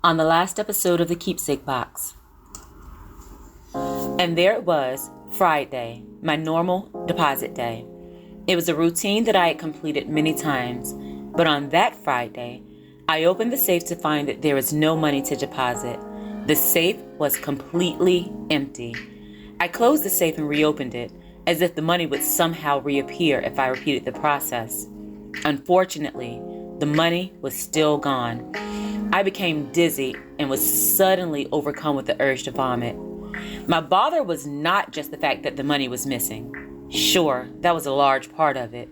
on the last episode of the Keepsake box. And there it was, Friday, my normal deposit day. It was a routine that I had completed many times, but on that Friday, I opened the safe to find that there was no money to deposit. The safe was completely empty. I closed the safe and reopened it, as if the money would somehow reappear if I repeated the process. Unfortunately, the money was still gone. I became dizzy and was suddenly overcome with the urge to vomit. My bother was not just the fact that the money was missing. Sure, that was a large part of it.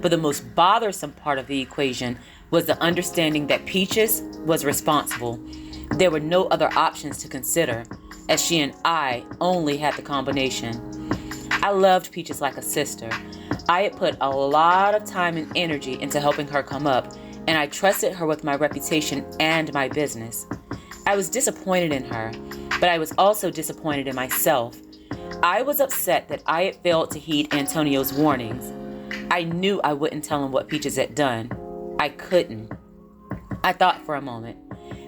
But the most bothersome part of the equation was the understanding that Peaches was responsible. There were no other options to consider, as she and I only had the combination. I loved Peaches like a sister. I had put a lot of time and energy into helping her come up, and I trusted her with my reputation and my business. I was disappointed in her, but I was also disappointed in myself. I was upset that I had failed to heed Antonio's warnings. I knew I wouldn't tell him what Peaches had done. I couldn't. I thought for a moment.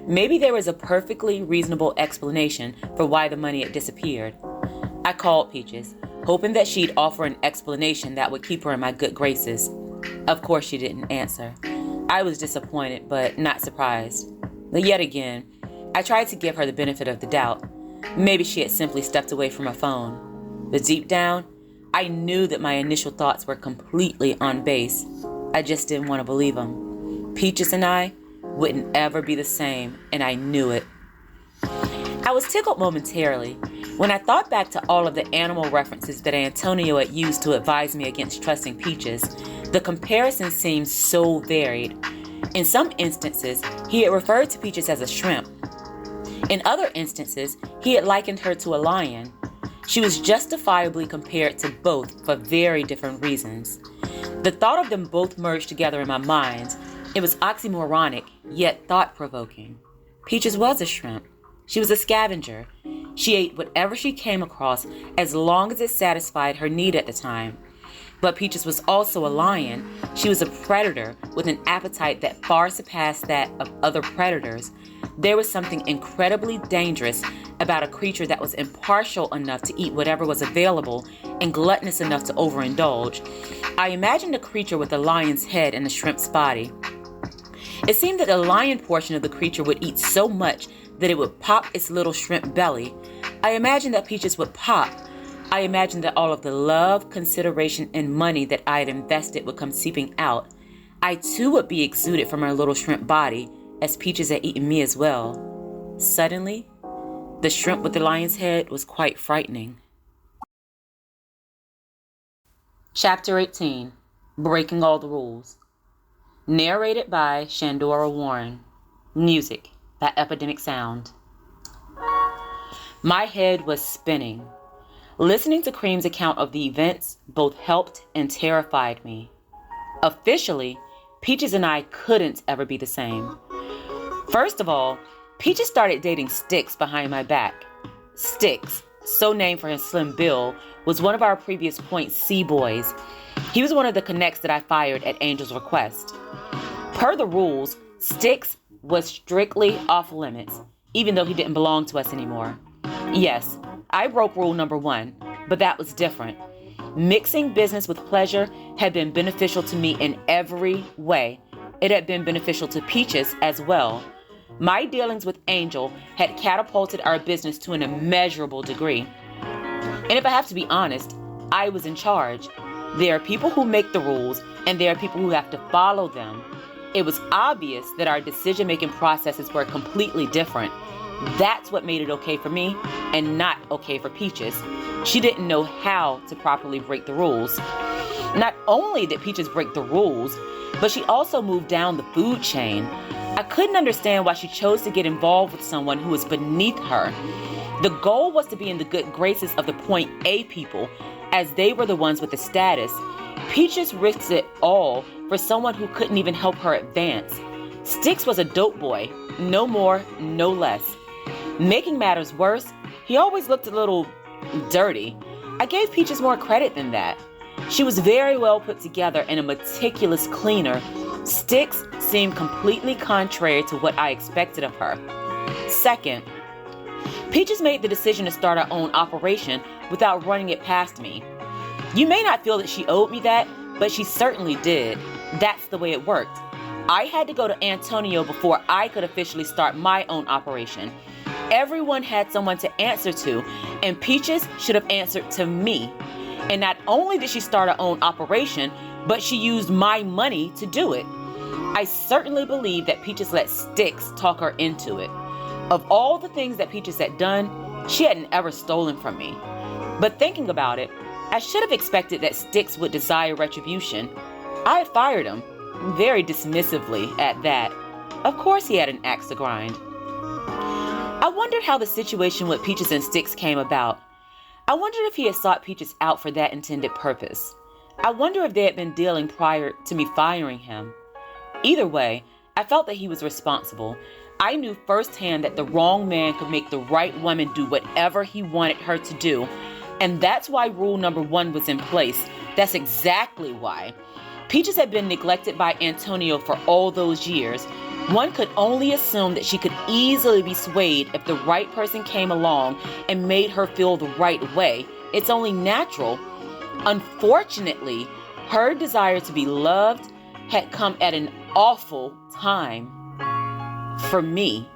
Maybe there was a perfectly reasonable explanation for why the money had disappeared. I called Peaches, hoping that she'd offer an explanation that would keep her in my good graces. Of course, she didn't answer. I was disappointed, but not surprised. But yet again, I tried to give her the benefit of the doubt. Maybe she had simply stepped away from her phone. But deep down, I knew that my initial thoughts were completely on base. I just didn't want to believe them. Peaches and I wouldn't ever be the same, and I knew it. I was tickled momentarily when I thought back to all of the animal references that Antonio had used to advise me against trusting Peaches. The comparison seemed so varied. In some instances, he had referred to Peaches as a shrimp. In other instances, he had likened her to a lion. She was justifiably compared to both for very different reasons. The thought of them both merged together in my mind. It was oxymoronic, yet thought-provoking. Peaches was a shrimp. She was a scavenger. She ate whatever she came across as long as it satisfied her need at the time. But Peaches was also a lion. She was a predator with an appetite that far surpassed that of other predators. There was something incredibly dangerous about a creature that was impartial enough to eat whatever was available and gluttonous enough to overindulge. I imagined a creature with a lion's head and a shrimp's body. It seemed that the lion portion of the creature would eat so much that it would pop its little shrimp belly. I imagined that Peaches would pop. I imagined that all of the love, consideration, and money that I had invested would come seeping out. I too would be exuded from her little shrimp body, as Peaches had eaten me as well. Suddenly, the shrimp with the lion's head was quite frightening. Chapter 18, Breaking All the Rules. Narrated by Shandora Warren. Music by Epidemic Sound. My head was spinning. Listening to Cream's account of the events both helped and terrified me. Officially, Peaches and I couldn't ever be the same. First of all, Peaches started dating Sticks behind my back. Sticks, so named for his slim build, was one of our previous Point C boys. He was one of the connects that I fired at Angel's request. Per the rules, Sticks was strictly off limits, even though he didn't belong to us anymore. Yes, I broke rule number 1, but that was different. Mixing business with pleasure had been beneficial to me in every way. It had been beneficial to Peaches as well. My dealings with Angel had catapulted our business to an immeasurable degree. And if I have to be honest, I was in charge. There are people who make the rules, and there are people who have to follow them. It was obvious that our decision-making processes were completely different. That's what made it okay for me and not okay for Peaches. She didn't know how to properly break the rules. Not only did Peaches break the rules, but she also moved down the food chain. I couldn't understand why she chose to get involved with someone who was beneath her. The goal was to be in the good graces of the Point A people, as they were the ones with the status. Peaches risked it all for someone who couldn't even help her advance. Sticks was a dope boy, no more, no less. Making matters worse, he always looked a little dirty. I gave Peaches more credit than that. She was very well put together and a meticulous cleaner. Sticks seemed completely contrary to what I expected of her. Second, Peaches made the decision to start her own operation without running it past me. You may not feel that she owed me that, but she certainly did. That's the way it worked. I had to go to Antonio before I could officially start my own operation. Everyone had someone to answer to, and Peaches should have answered to me. And not only did she start her own operation, but she used my money to do it. I certainly believe that Peaches let Sticks talk her into it. Of all the things that Peaches had done, she hadn't ever stolen from me. But thinking about it, I should have expected that Sticks would desire retribution. I had fired him, very dismissively at that. Of course he had an axe to grind. I wondered how the situation with Peaches and Sticks came about. I wondered if he had sought Peaches out for that intended purpose. I wonder if they had been dealing prior to me firing him. Either way, I felt that he was responsible. I knew firsthand that the wrong man could make the right woman do whatever he wanted her to do. And that's why rule number 1 was in place. That's exactly why. Peaches had been neglected by Antonio for all those years. One could only assume that she could easily be swayed if the right person came along and made her feel the right way. It's only natural. Unfortunately, her desire to be loved had come at an awful time for me.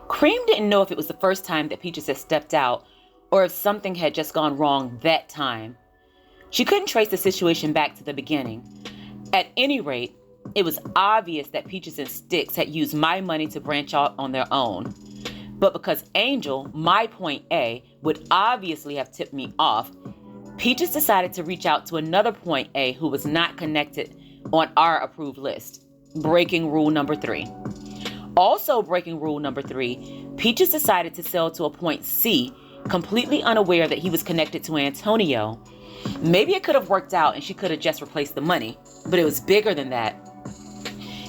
Cream didn't know if it was the first time that Peaches had stepped out or if something had just gone wrong that time. She couldn't trace the situation back to the beginning. At any rate, it was obvious that Peaches and Sticks had used my money to branch out on their own. But because Angel, my point A, would obviously have tipped me off, Peaches decided to reach out to another point A who was not connected on our approved list, breaking rule number 3. Also breaking rule number 3, Peaches decided to sell to a point C, completely unaware that he was connected to Antonio. Maybe it could have worked out and she could have just replaced the money, but it was bigger than that.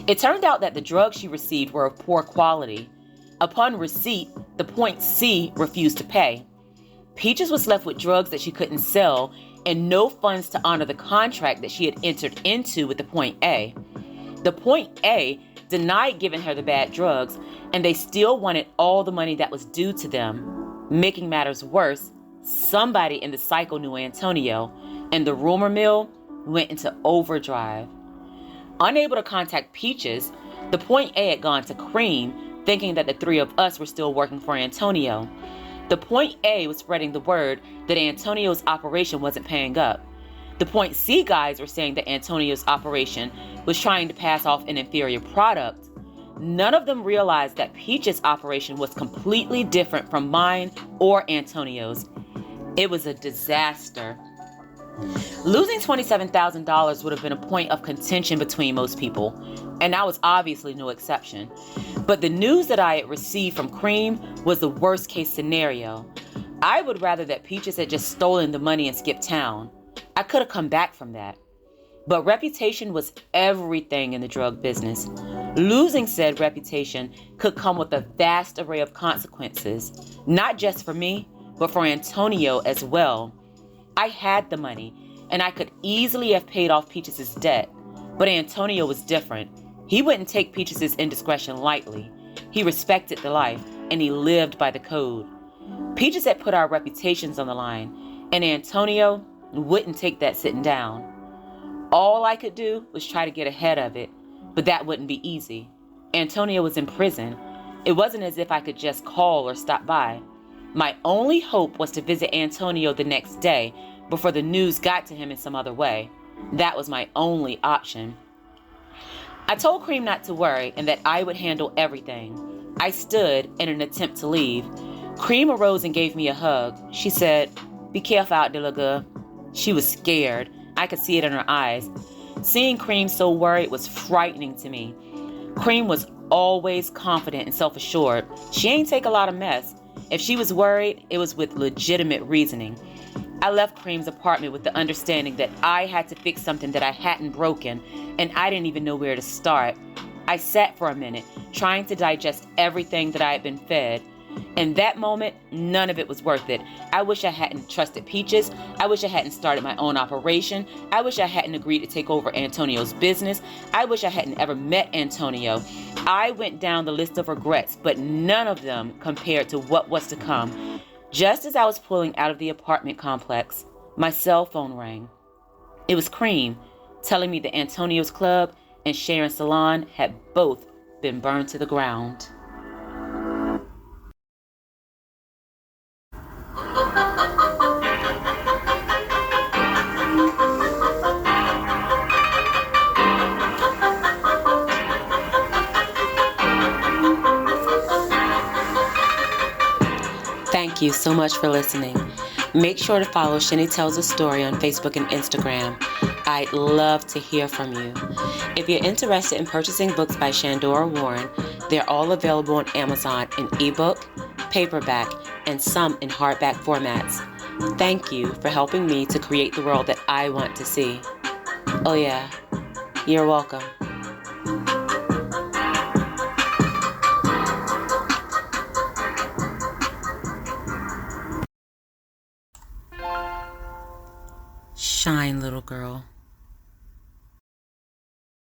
It turned out that the drugs she received were of poor quality. Upon receipt, the point C refused to pay. Peaches was left with drugs that she couldn't sell and no funds to honor the contract that she had entered into with the point A. The point A denied giving her the bad drugs, and they still wanted all the money that was due to them. Making matters worse, somebody in the cycle knew Antonio, and the rumor mill went into overdrive. Unable to contact Peaches, the point A had gone to Cream, thinking that the 3 of us were still working for Antonio. The point A was spreading the word that Antonio's operation wasn't paying up. The point C guys were saying that Antonio's operation was trying to pass off an inferior product. None of them realized that Peach's operation was completely different from mine or Antonio's. It was a disaster. Losing $27,000 would have been a point of contention between most people, and I was obviously no exception. But the news that I had received from Cream was the worst case scenario. I would rather that Peaches had just stolen the money and skipped town. I could have come back from that. But reputation was everything in the drug business. Losing said reputation could come with a vast array of consequences, not just for me, but for Antonio as well. I had the money, and I could easily have paid off Peaches' debt, but Antonio was different. He wouldn't take Peaches' indiscretion lightly. He respected the life, and he lived by the code. Peaches had put our reputations on the line, and Antonio wouldn't take that sitting down. All I could do was try to get ahead of it, but that wouldn't be easy. Antonio was in prison. It wasn't as if I could just call or stop by. My only hope was to visit Antonio the next day before the news got to him in some other way. That was my only option. I told Cream not to worry and that I would handle everything. I stood in an attempt to leave. Cream arose and gave me a hug. She said, "Be careful out there, little girl." She was scared. I could see it in her eyes. Seeing Cream so worried was frightening to me. Cream was always confident and self-assured. She ain't take a lot of mess. If she was worried, it was with legitimate reasoning. I left Cream's apartment with the understanding that I had to fix something that I hadn't broken, and I didn't even know where to start. I sat for a minute, trying to digest everything that I had been fed. In that moment, none of it was worth it. I wish I hadn't trusted Peaches. I wish I hadn't started my own operation. I wish I hadn't agreed to take over Antonio's business. I wish I hadn't ever met Antonio. I went down the list of regrets, but none of them compared to what was to come. Just as I was pulling out of the apartment complex, my cell phone rang. It was Cream, telling me that Antonio's club and Sharon's salon had both been burned to the ground. Thank you so much for listening. Make sure to follow Shenny Tells a Story on Facebook and Instagram. I'd love to hear from you. If you're interested in purchasing books by Shandora Warren, they're all available on Amazon in ebook, paperback, and some in hardback formats. Thank you for helping me to create the world that I want to see. Oh yeah, you're welcome. Shine, little girl.